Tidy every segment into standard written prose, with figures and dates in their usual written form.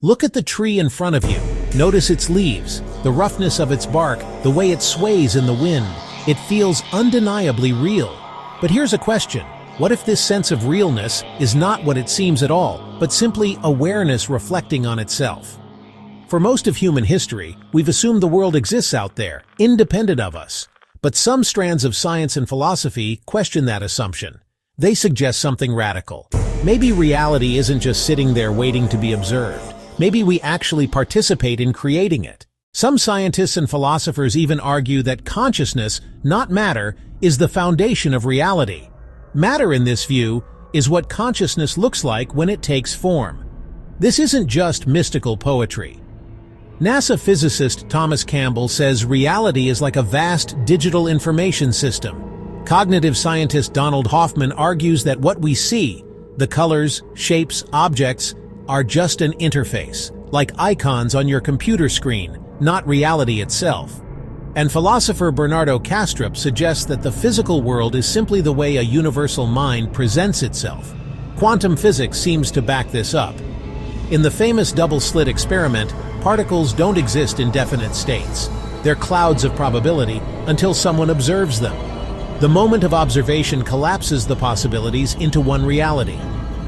Look at the tree in front of you. Notice its leaves, the roughness of its bark, the way it sways in the wind. It feels undeniably real. But here's a question. What if this sense of realness is not what it seems at all, but simply awareness reflecting on itself? For most of human history, we've assumed the world exists out there, independent of us. But some strands of science and philosophy question that assumption. They suggest something radical. Maybe reality isn't just sitting there waiting to be observed. Maybe we actually participate in creating it. Some scientists and philosophers even argue that consciousness, not matter, is the foundation of reality. Matter, in this view, is what consciousness looks like when it takes form. This isn't just mystical poetry. NASA physicist Thomas Campbell says reality is like a vast digital information system. Cognitive scientist Donald Hoffman argues that what we see, the colors, shapes, objects, are just an interface, like icons on your computer screen, not reality itself. And philosopher Bernardo Kastrup suggests that the physical world is simply the way a universal mind presents itself. Quantum physics seems to back this up. In the famous double-slit experiment, particles don't exist in definite states. They're clouds of probability until someone observes them. The moment of observation collapses the possibilities into one reality.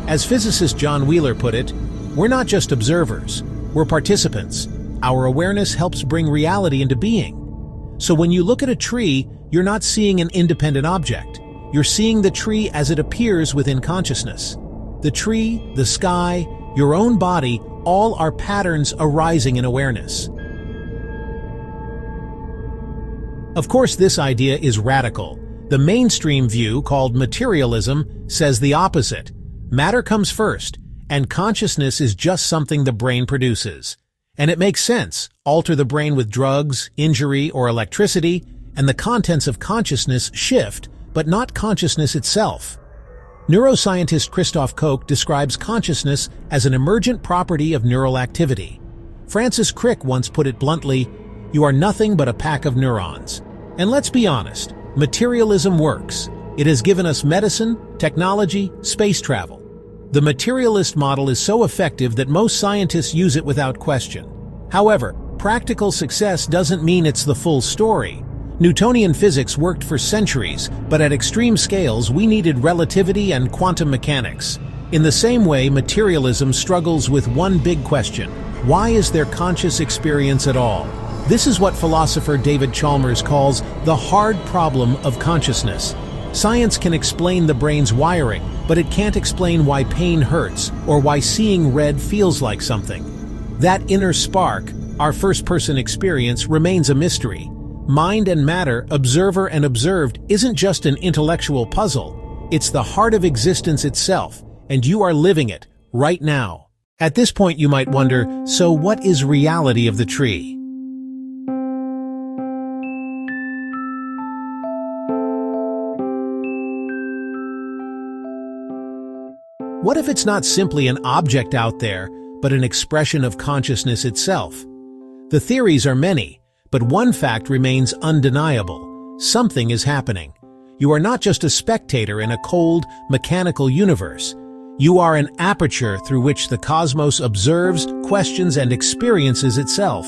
As physicist John Wheeler put it, we're not just observers, we're participants. Our awareness helps bring reality into being. So when you look at a tree, you're not seeing an independent object. You're seeing the tree as it appears within consciousness. The tree, the sky, your own body, all are patterns arising in awareness. Of course, this idea is radical. The mainstream view, called materialism, says the opposite. Matter comes first, and consciousness is just something the brain produces. And it makes sense. Alter the brain with drugs, injury, or electricity, and the contents of consciousness shift, but not consciousness itself. Neuroscientist Christoph Koch describes consciousness as an emergent property of neural activity. Francis Crick once put it bluntly, "You are nothing but a pack of neurons." And let's be honest, materialism works. It has given us medicine, technology, space travel. The materialist model is so effective that most scientists use it without question. However, practical success doesn't mean it's the full story. Newtonian physics worked for centuries, but at extreme scales we needed relativity and quantum mechanics. In the same way, materialism struggles with one big question: why is there conscious experience at all? This is what philosopher David Chalmers calls the hard problem of consciousness. Science can explain the brain's wiring, but it can't explain why pain hurts or why seeing red feels like something. That inner spark, our first-person experience, remains a mystery. Mind and matter, observer and observed, isn't just an intellectual puzzle. It's the heart of existence itself, and you are living it, right now. At this point you might wonder, so what is reality of the tree? What if it's not simply an object out there, but an expression of consciousness itself? The theories are many, but one fact remains undeniable. Something is happening. You are not just a spectator in a cold, mechanical universe. You are an aperture through which the cosmos observes, questions, and experiences itself.